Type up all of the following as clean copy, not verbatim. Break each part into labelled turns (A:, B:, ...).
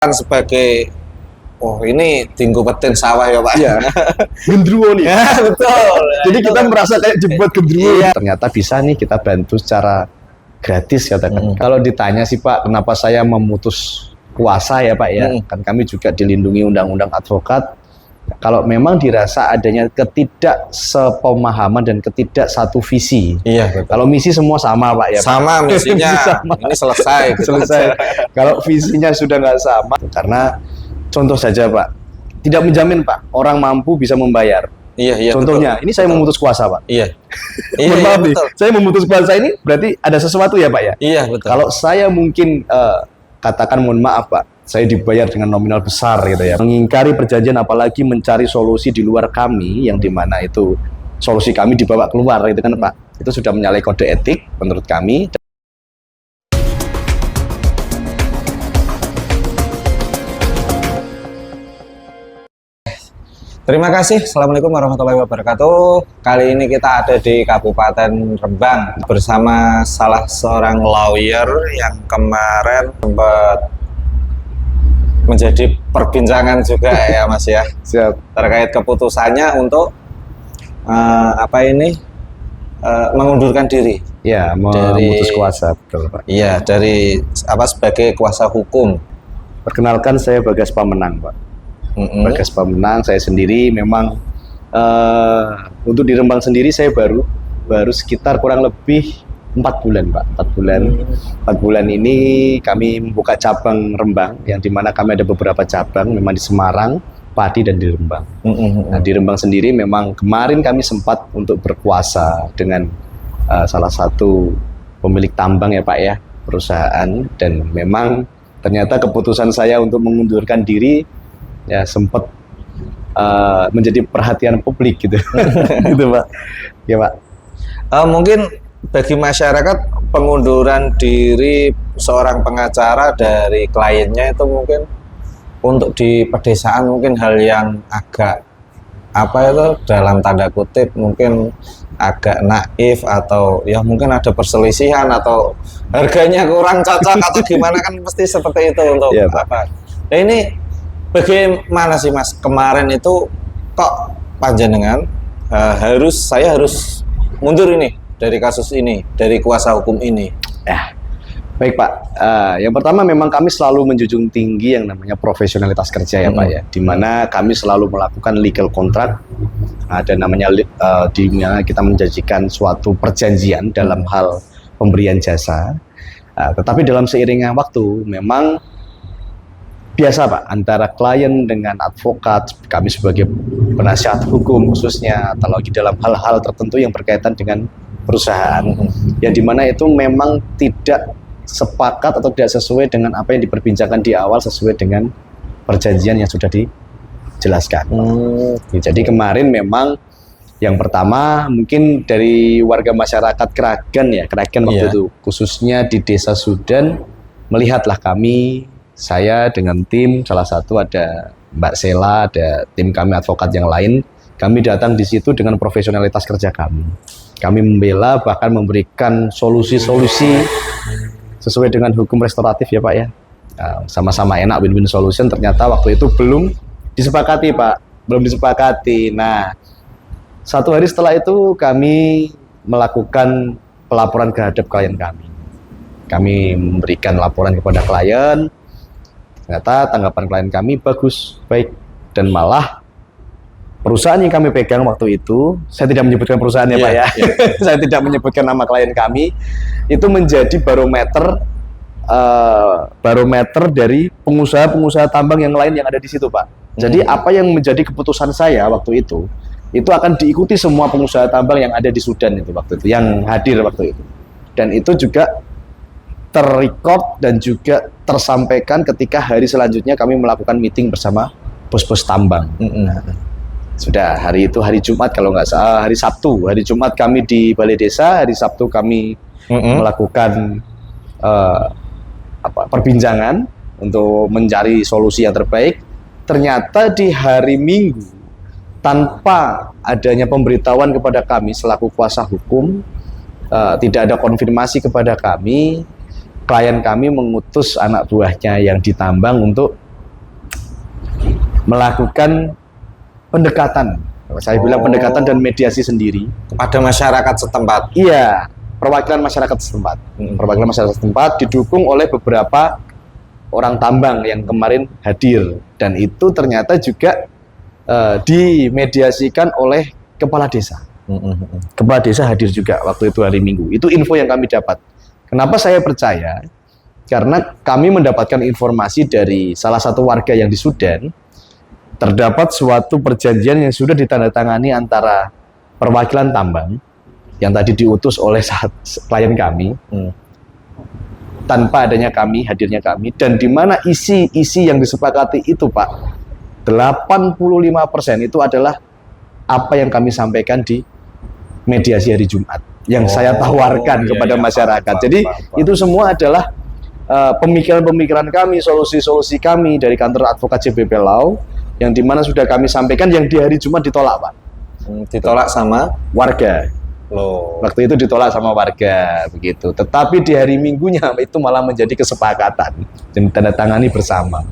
A: kan sebagai ini dingkupetin sawah ya Pak.
B: Iya. Gendruwo nih.
A: Ya, betul.
B: Jadi kita merasa kayak jebot gendruwo. Iya. Ternyata bisa nih kita bantu secara gratis katakan. Kalau ditanya sih Pak, kenapa saya memutus kuasa ya Pak ya? Kan kami juga dilindungi undang-undang advokat. Kalau memang dirasa adanya ketidaksepemahaman dan ketidaksatu visi.
A: Iya, betul.
B: Kalau misi semua sama Pak ya.
A: Sama misinya.
B: Sama.
A: Ini selesai.
B: Selesai. Kalau visinya sudah nggak sama, karena contoh saja Pak, tidak menjamin Pak orang mampu bisa membayar.
A: Iya.
B: Contohnya,
A: betul.
B: ini saya memutus kuasa Pak.
A: Iya.
B: Mohon maaf nih,
A: betul.
B: saya memutus kuasa ini berarti ada sesuatu ya Pak ya.
A: Iya betul.
B: Kalau saya mungkin katakan mohon maaf Pak, saya dibayar dengan nominal besar gitu ya, mengingkari perjanjian apalagi mencari solusi di luar kami yang dimana itu solusi kami dibawa keluar gitu kan Pak, itu sudah menyalahi kode etik menurut kami.
A: Terima kasih. Assalamualaikum warahmatullahi wabarakatuh. Kali ini kita ada di Kabupaten Rembang bersama salah seorang lawyer yang kemarin sempat menjadi perbincangan juga ya Mas ya.
B: Siap.
A: Terkait keputusannya untuk mengundurkan diri.
B: Ya, memutus kuasa, betul Pak.
A: Iya, dari sebagai kuasa hukum.
B: Perkenalkan saya Bagas Pamenang Pak. Bagas Pamenang, saya sendiri memang untuk di Rembang sendiri saya baru sekitar kurang lebih 4 bulan Pak. 4 bulan ini kami membuka cabang Rembang yang dimana kami ada beberapa cabang memang di Semarang, Pati dan di Rembang. Nah, di Rembang sendiri memang kemarin kami sempat untuk berkuasa dengan salah satu pemilik tambang ya Pak ya, perusahaan, dan memang ternyata keputusan saya untuk mengundurkan diri ya sempat menjadi perhatian publik gitu. Gitu Pak. Ya Pak.
A: Mungkin bagi masyarakat pengunduran diri seorang pengacara dari kliennya itu mungkin untuk di pedesaan mungkin hal yang agak dalam tanda kutip mungkin agak naif, atau ya mungkin ada perselisihan atau harganya kurang cocok atau gimana, kan pasti seperti itu untuk
B: ya,
A: apa. Nah, ini bagaimana sih Mas, kemarin itu kok panjenengan saya harus mundur ini dari kasus ini, dari kuasa hukum ini?
B: Ya, baik Pak. Yang pertama memang kami selalu menjunjung tinggi yang namanya profesionalitas kerja ya Pak ya, dimana kami selalu melakukan legal contract, ada namanya di mana kita menjanjikan suatu perjanjian dalam hal pemberian jasa. Tetapi dalam seiringnya waktu memang biasa Pak, antara klien dengan advokat, kami sebagai penasihat hukum khususnya, atau lagi dalam hal-hal tertentu yang berkaitan dengan perusahaan, yang dimana itu memang tidak sepakat atau tidak sesuai dengan apa yang diperbincangkan di awal, sesuai dengan perjanjian yang sudah dijelaskan. Jadi kemarin memang yang pertama mungkin dari warga masyarakat Kragen waktu itu, khususnya di Desa Sudan, melihatlah kami, saya dengan tim, salah satu ada Mbak Sela, ada tim kami advokat yang lain, kami datang di situ dengan profesionalitas kerja kami. Kami membela, bahkan memberikan solusi-solusi sesuai dengan hukum restoratif ya Pak ya. Sama-sama enak, win-win solution. Ternyata waktu itu belum disepakati Pak, belum disepakati. Nah, 1 hari setelah itu kami melakukan pelaporan terhadap klien kami. Kami memberikan laporan kepada klien. Ternyata tanggapan klien kami bagus, baik, dan malah perusahaan yang kami pegang waktu itu, saya tidak menyebutkan perusahaannya Pak ya, saya tidak menyebutkan nama klien kami, itu menjadi barometer dari pengusaha-pengusaha tambang yang lain yang ada di situ Pak. Jadi apa yang menjadi keputusan saya waktu itu akan diikuti semua pengusaha tambang yang ada di Sudan itu waktu itu, yang hadir waktu itu, dan itu juga terrecord dan juga tersampaikan ketika hari selanjutnya kami melakukan meeting bersama bos-bos tambang. Sudah hari itu, hari Jumat kalau nggak salah, hari Jumat kami di Balai Desa, hari Sabtu kami melakukan perbincangan untuk mencari solusi yang terbaik. Ternyata di hari Minggu, tanpa adanya pemberitahuan kepada kami selaku kuasa hukum, tidak ada konfirmasi kepada kami, klien kami mengutus anak buahnya yang ditambang untuk melakukan pendekatan. Saya bilang pendekatan dan mediasi sendiri
A: kepada masyarakat setempat.
B: Iya, perwakilan masyarakat setempat. Perwakilan masyarakat setempat didukung oleh beberapa orang tambang yang kemarin hadir, dan itu ternyata juga dimediasikan oleh kepala desa. Kepala desa hadir juga waktu itu hari Minggu. Itu info yang kami dapat. Kenapa saya percaya? Karena kami mendapatkan informasi dari salah satu warga yang di Sudan, terdapat suatu perjanjian yang sudah ditandatangani antara perwakilan tambang yang tadi diutus oleh klien kami, tanpa adanya kami, hadirnya kami, dan di mana isi-isi yang disepakati itu, Pak, 85% itu adalah apa yang kami sampaikan di mediasi hari Jumat, yang saya tawarkan kepada masyarakat. Jadi itu semua adalah pemikiran-pemikiran kami, solusi-solusi kami dari kantor advokat CBP Law, yang dimana sudah kami sampaikan, yang di hari Jumat ditolak, Pak.
A: Ditolak sama
B: warga.
A: Loh.
B: Waktu itu ditolak sama warga, begitu. Tetapi di hari Minggunya itu malah menjadi kesepakatan dan ditandatangani bersama.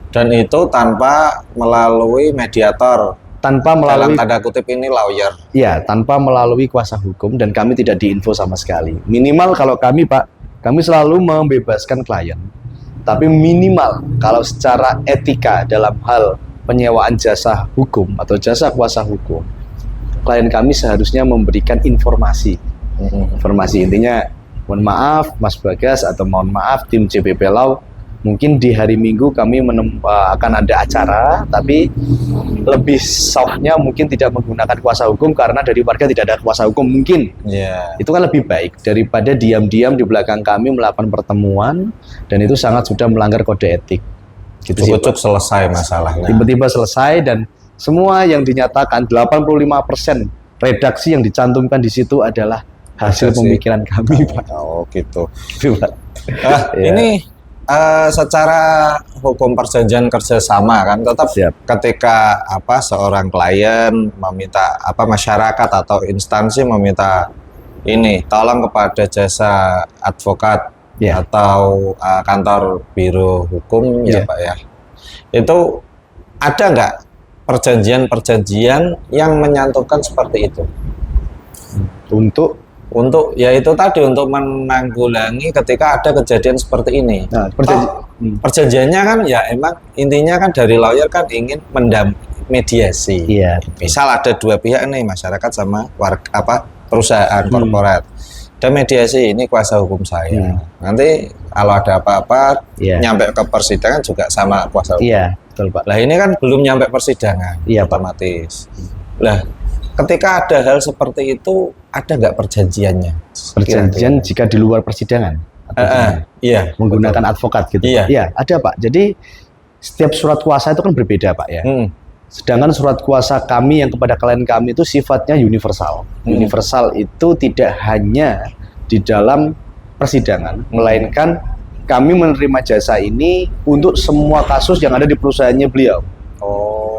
A: Dan itu tanpa melalui mediator.
B: Tanpa melalui,
A: dalam tanda kutip ini, lawyer.
B: Ya, tanpa melalui kuasa hukum, dan kami tidak diinfo sama sekali. Minimal kalau kami, Pak, kami selalu membebaskan klien. Tapi minimal kalau secara etika dalam hal penyewaan jasa hukum atau jasa kuasa hukum, klien kami seharusnya memberikan informasi. Informasi intinya, mohon maaf Mas Bagas atau mohon maaf tim CBP Law, mungkin di hari Minggu kami akan ada acara, tapi lebih softnya mungkin tidak menggunakan kuasa hukum karena dari warga tidak ada kuasa hukum mungkin. Itu kan lebih baik daripada diam-diam di belakang kami melakukan pertemuan, dan itu sangat sudah melanggar kode etik. Gitu sih,
A: cukup selesai masalahnya.
B: Tiba-tiba selesai, dan semua yang dinyatakan 85% redaksi yang dicantumkan di situ adalah hasil pemikiran kami, Pak.
A: Oh gitu.
B: Pak.
A: Ini secara hukum perjanjian kerjasama kan tetap ketika seorang klien meminta masyarakat atau instansi meminta ini tolong kepada jasa advokat atau kantor biro hukum Pak ya, itu ada nggak perjanjian-perjanjian yang menyantumkan seperti itu untuk ya itu tadi, untuk menanggulangi ketika ada kejadian seperti ini. Nah, perjanjiannya kan ya emang intinya kan dari lawyer kan ingin mediasi. Misal ada dua pihak nih, masyarakat sama warga perusahaan korporat. Dan mediasi, ini kuasa hukum saya. Nanti kalau ada apa-apa nyampe ke persidangan juga sama kuasa hukum.
B: Betul, Pak.
A: Lah ini kan belum nyampe persidangan, otomatis. Lah ketika ada hal seperti itu, ada nggak perjanjiannya?
B: Perjanjian jika di luar persidangan? Menggunakan advokat gitu? Iya, ada, Pak. Jadi setiap surat kuasa itu kan berbeda, Pak ya. Sedangkan surat kuasa kami yang kepada klien kami itu sifatnya universal. Universal itu tidak hanya di dalam persidangan, melainkan kami menerima jasa ini untuk semua kasus yang ada di perusahaannya beliau.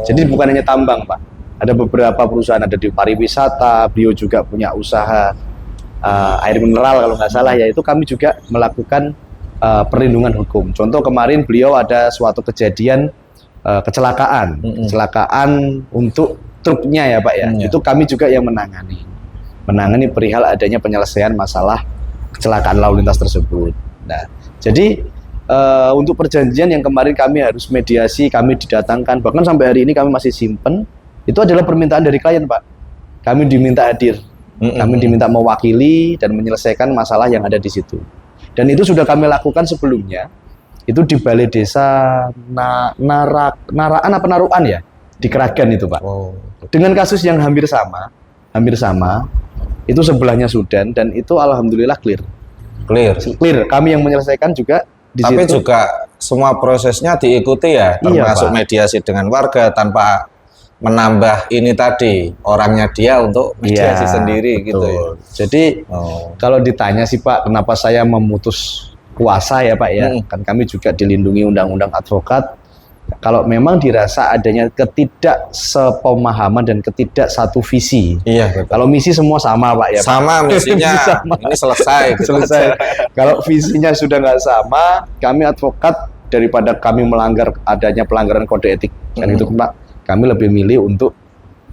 B: Jadi bukan hanya tambang, Pak. Ada beberapa perusahaan, ada di pariwisata, beliau juga punya usaha air mineral kalau nggak salah ya, itu kami juga melakukan perlindungan hukum. Contoh kemarin beliau ada suatu kejadian kecelakaan untuk truknya ya, Pak ya. Itu kami juga yang menangani perihal adanya penyelesaian masalah kecelakaan lalu lintas tersebut. Nah, jadi untuk perjanjian yang kemarin kami harus mediasi, kami didatangkan, bahkan sampai hari ini kami masih simpen. Itu adalah permintaan dari klien, Pak. Kami diminta hadir, kami diminta mewakili dan menyelesaikan masalah yang ada di situ. Dan itu sudah kami lakukan sebelumnya. Itu di Balai Desa Naraan apa Naruan ya, di Kragan itu, Pak. Dengan kasus yang hampir sama, itu sebelahnya Sudan, dan itu alhamdulillah clear. Kami yang menyelesaikan juga di
A: Tapi
B: situ.
A: juga semua prosesnya diikuti ya, termasuk mediasi dengan warga tanpa menambah ini tadi orangnya dia untuk mediasi sendiri.
B: Betul.
A: Gitu ya.
B: Jadi kalau ditanya sih, Pak, kenapa saya memutus kuasa ya, Pak ya, kan kami juga dilindungi undang-undang advokat. Kalau memang dirasa adanya ketidaksepemahaman dan ketidaksatu visi. Kalau misi semua sama, Pak ya.
A: Sama misinya. Ini selesai.
B: Kalau visinya sudah nggak sama, kami advokat daripada kami melanggar adanya pelanggaran kode etik kan itu Pak, kami lebih milih untuk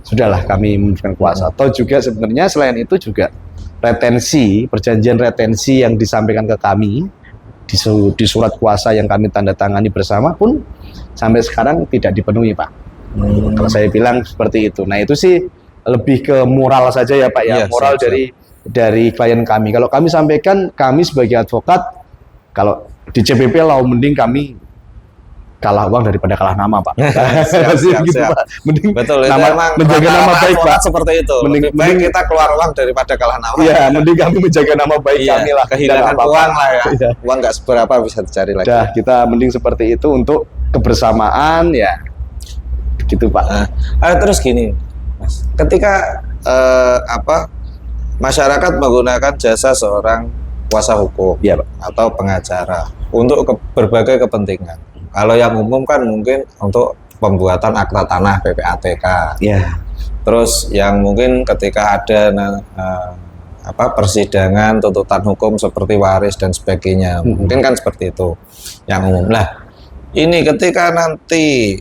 B: sudahlah kami menunjukkan kuasa. Atau juga sebenarnya selain itu juga retensi, perjanjian retensi yang disampaikan ke kami di surat kuasa yang kami tanda tangani bersama pun sampai sekarang tidak dipenuhi Pak. Kalau saya bilang seperti itu. Nah itu sih lebih ke moral saja ya Pak ya, moral dari klien kami. Kalau kami sampaikan, kami sebagai advokat, kalau di CPP lah mending kami kalah uang daripada kalah nama Pak.
A: siap.
B: Pak. Mending
A: Betul,
B: menjaga nama baik Pak.
A: Seperti itu. Mending kita keluar uang daripada kalah nama.
B: Iya, mending kami menjaga nama baik kami lah.
A: Kehilangan uang lah ya. Iya. Uang nggak seberapa bisa dicari lagi.
B: Kita mending seperti itu untuk kebersamaan ya. Gitu Pak.
A: Terus gini, Mas. Ketika masyarakat menggunakan jasa seorang kuasa hukum atau pengacara untuk berbagai kepentingan. Kalau yang umum kan mungkin untuk pembuatan akta tanah PPATK. Terus yang mungkin ketika ada persidangan tuntutan hukum seperti waris dan sebagainya. Mungkin kan seperti itu yang umum. Lah, ini ketika nanti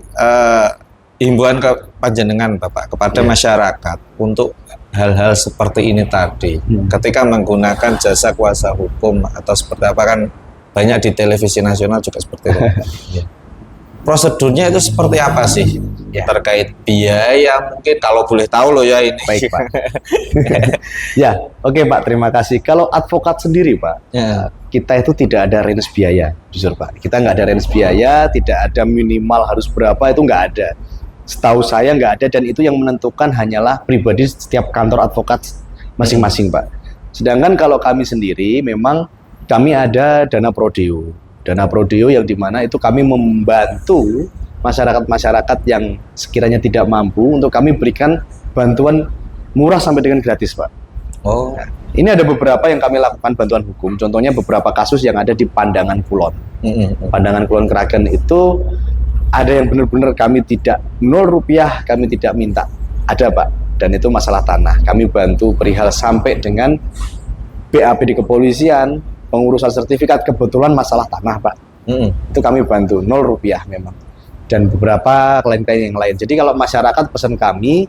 A: himbauan ke panjenengan Bapak kepada masyarakat untuk hal-hal seperti ini tadi, ketika menggunakan jasa kuasa hukum atau seperti apa, kan banyak di televisi nasional juga seperti itu. Prosedurnya itu seperti apa sih? Terkait biaya mungkin, kalau boleh tahu loh ya ini.
B: Baik Pak. Oke Pak, terima kasih. Kalau advokat sendiri Pak, kita itu tidak ada range biaya, jujur Pak. Kita nggak ada range biaya, tidak ada minimal harus berapa, itu nggak ada. Setahu saya nggak ada, dan itu yang menentukan hanyalah pribadi setiap kantor advokat masing-masing Pak. Sedangkan kalau kami sendiri memang kami ada dana prodeo. Dana prodeo yang dimana itu kami membantu masyarakat-masyarakat yang sekiranya tidak mampu, untuk kami berikan bantuan murah sampai dengan gratis Pak. Nah, ini ada beberapa yang kami lakukan bantuan hukum. Contohnya beberapa kasus yang ada di Pandangan Kulon. Pandangan Kulon Kragen itu ada yang benar-benar kami tidak 0 rupiah, kami tidak minta. Ada Pak, dan itu masalah tanah. Kami bantu perihal sampai dengan BAP di kepolisian, pengurusan sertifikat, kebetulan masalah tanah Pak. Itu kami bantu 0 rupiah memang. Dan beberapa klien-klien yang lain. Jadi kalau masyarakat pesan kami,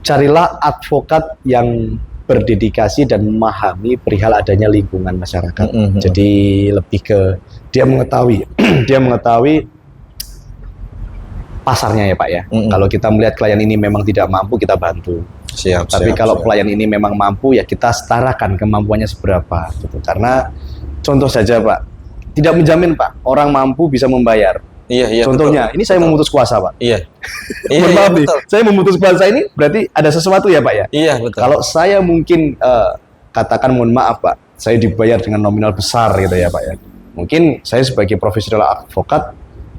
B: carilah advokat yang berdedikasi dan memahami perihal adanya lingkungan masyarakat. Jadi lebih ke dia mengetahui, pasarnya ya Pak ya. Kalau kita melihat klien ini memang tidak mampu, kita bantu. Tapi kalau klien ini memang mampu, ya kita setarakan kemampuannya seberapa gitu. Karena contoh saja Pak, tidak menjamin Pak orang mampu bisa membayar. Contohnya, ini saya memutus kuasa Pak. Maaf nih, saya memutus kuasa ini berarti ada sesuatu ya Pak ya. Kalau saya mungkin katakan mohon maaf Pak, saya dibayar dengan nominal besar gitu ya Pak ya. Mungkin saya sebagai profesional advokat,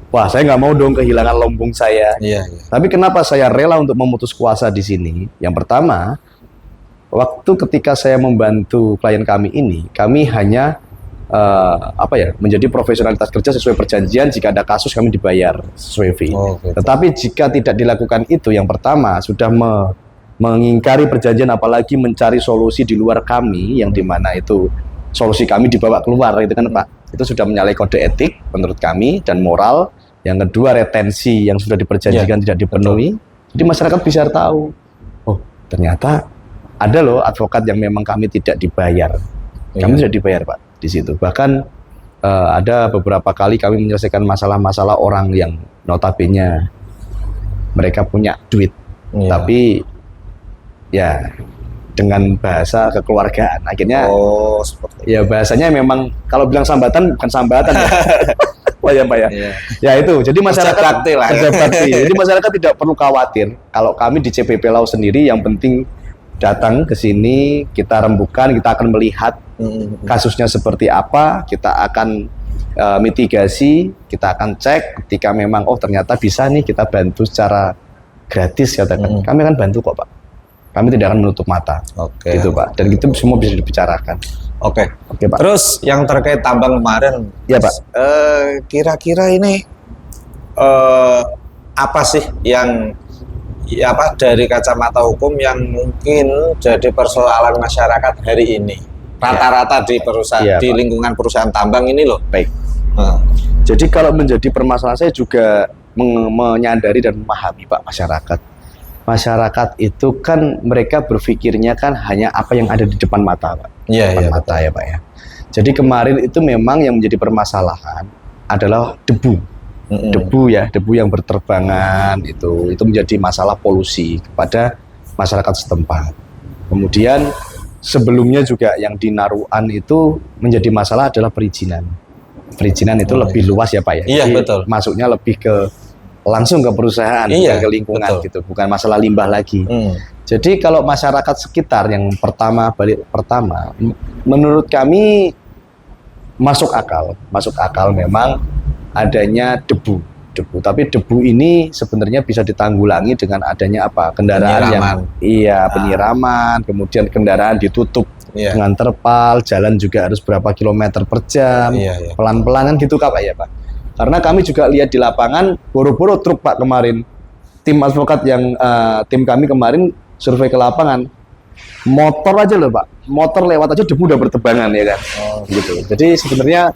B: wah saya nggak mau dong kehilangan lombong saya. Tapi kenapa saya rela untuk memutus kuasa di sini? Yang pertama, waktu ketika saya membantu klien kami ini, kami hanya menjadi profesionalitas kerja sesuai perjanjian. Jika ada kasus kami dibayar sesuai fee. Tetapi jika tidak dilakukan itu, yang pertama sudah mengingkari perjanjian, apalagi mencari solusi di luar kami, yang dimana itu solusi kami dibawa keluar, itu kan Pak, itu sudah menyalahi kode etik menurut kami dan moral. Yang kedua, retensi yang sudah diperjanjikan tidak dipenuhi. Jadi masyarakat bisa tahu, oh ternyata ada loh advokat yang memang kami tidak dibayar. Kami tidak dibayar Pak di situ. Bahkan ada beberapa kali kami menyelesaikan masalah-masalah orang yang notabene mereka punya duit, tapi ya dengan bahasa kekeluargaan. Akhirnya ya bahasanya memang kalau bilang sambatan bukan sambatan ya. Pak ya. Ya itu. Jadi masyarakat Jadi masyarakat tidak perlu khawatir. Kalau kami di CPP Law sendiri, yang penting datang ke sini, kita rembukan, kita akan melihat kasusnya seperti apa, kita akan mitigasi, kita akan cek. Ketika memang ternyata bisa nih kita bantu secara gratis katakan, kami akan bantu kok Pak. Kami tidak akan menutup mata. Gitu Pak. Dan itu semua bisa dibicarakan. Oke Pak.
A: Terus yang terkait tambang kemarin,
B: ya Pak.
A: Kira-kira ini apa sih yang dari kacamata hukum yang mungkin jadi persoalan masyarakat hari ini? Rata-rata di perusahaan, di lingkungan perusahaan tambang ini loh.
B: Baik.
A: Heeh.
B: Jadi kalau menjadi permasalahan, saya juga menyadari dan memahami Pak, masyarakat itu kan mereka berpikirnya kan hanya apa yang ada di depan mata Pak,
A: Iya,
B: depan
A: iya,
B: mata ya Pak ya. Jadi kemarin itu memang yang menjadi permasalahan adalah debu. Debu yang berterbangan itu menjadi masalah polusi kepada masyarakat setempat. Kemudian sebelumnya juga yang di Naruan itu menjadi masalah adalah perizinan itu lebih luas ya Pak ya.
A: Iya,
B: Jadi
A: betul.
B: masuknya lebih ke langsung ke perusahaan,
A: Iya,
B: bukan ke lingkungan
A: betul.
B: gitu, bukan masalah limbah lagi.
A: Hmm.
B: Jadi kalau masyarakat sekitar yang balik pertama, menurut kami masuk akal memang adanya debu. Tapi debu ini sebenarnya bisa ditanggulangi dengan adanya apa? Kendaraan penyiraman, kemudian kendaraan ditutup dengan terpal, jalan juga harus berapa kilometer per jam, pelan-pelan kan gitu Pak ya Pak. Karena kami juga lihat di lapangan, boro-boro truk Pak kemarin, tim advokat yang tim kami kemarin survei ke lapangan, motor aja loh Pak, motor lewat aja debu udah bertebangan ya kan, gitu. Jadi sebenarnya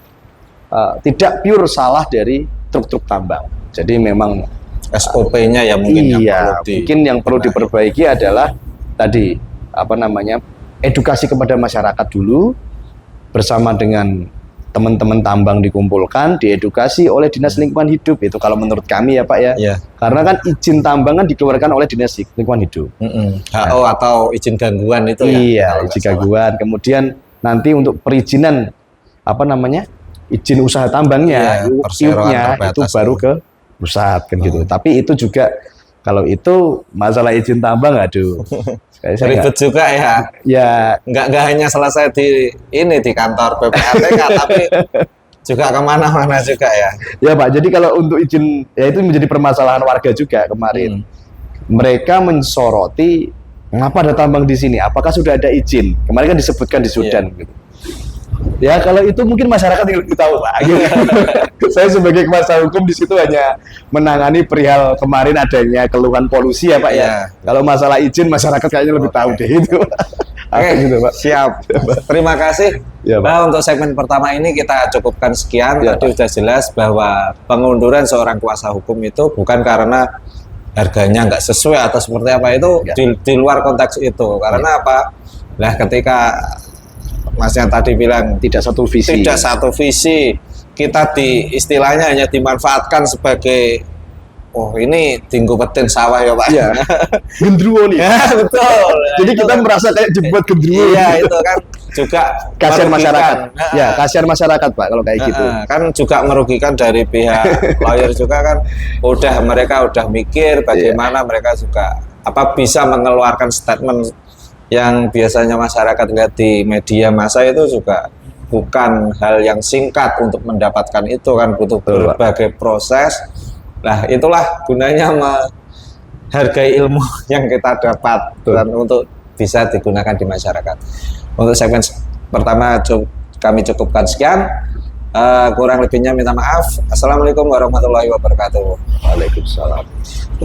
B: tidak pure salah dari truk-truk tambang. Jadi memang
A: SOP-nya ya mungkin
B: mungkin yang perlu diperbaiki adalah tadi edukasi kepada masyarakat dulu, bersama dengan teman-teman tambang dikumpulkan, diedukasi oleh Dinas Lingkungan Hidup. Itu kalau menurut kami ya Pak ya. Karena kan izin tambang kan dikeluarkan oleh Dinas Lingkungan Hidup.
A: HO atau izin gangguan itu ya.
B: Iya, izin gangguan. Kemudian nanti untuk perizinan izin usaha tambangnya, IUP-nya itu baru ke pusat kan gitu. Tapi itu juga kalau itu masalah izin tambang, aduh,
A: ribet juga ya.
B: Ya,
A: nggak hanya selesai di kantor PPATK, tapi juga kemana-mana juga ya.
B: Ya Pak, jadi kalau untuk izin, ya itu menjadi permasalahan warga juga kemarin. Mereka mensoroti, mengapa ada tambang di sini? Apakah sudah ada izin? Kemarin kan disebutkan di Sudan gitu. Ya kalau itu mungkin masyarakat yang lebih tahu Pak. Saya sebagai kuasa hukum di situ hanya menangani perihal kemarin adanya keluhan polusi ya Pak ya. Kalau masalah izin masyarakat kayaknya lebih tahu deh itu.
A: Gitu, Pak. Siap. Terima kasih.
B: Ya, Pak.
A: Untuk segmen pertama ini kita cukupkan sekian. Tadi sudah jelas bahwa pengunduran seorang kuasa hukum itu bukan karena harganya nggak sesuai atau seperti apa, itu di luar konteks itu. Karena apa? Nah, ketika Masnya tadi bilang tidak satu visi, kita istilahnya hanya dimanfaatkan sebagai ini tinggu petin sawah ya Pak.
B: Iya. Gendruwo nih.
A: Ya, betul.
B: Jadi kita merasa kayak jebot gendruwo.
A: Iya, itu kan juga
B: kasihan masyarakat. Ya, kasihan masyarakat Pak kalau kayak gitu.
A: Kan juga merugikan dari pihak lawyer juga kan. Mereka udah mikir bagaimana mereka juga bisa mengeluarkan statement yang biasanya masyarakat lihat di media massa itu juga bukan hal yang singkat untuk mendapatkan itu kan, butuh berbagai proses. Nah, itulah gunanya menghargai ilmu yang kita dapat dan untuk bisa digunakan di masyarakat. Untuk segmen pertama kami cukupkan sekian. Kurang lebihnya minta maaf. Assalamualaikum warahmatullahi wabarakatuh.
B: Waalaikumsalam.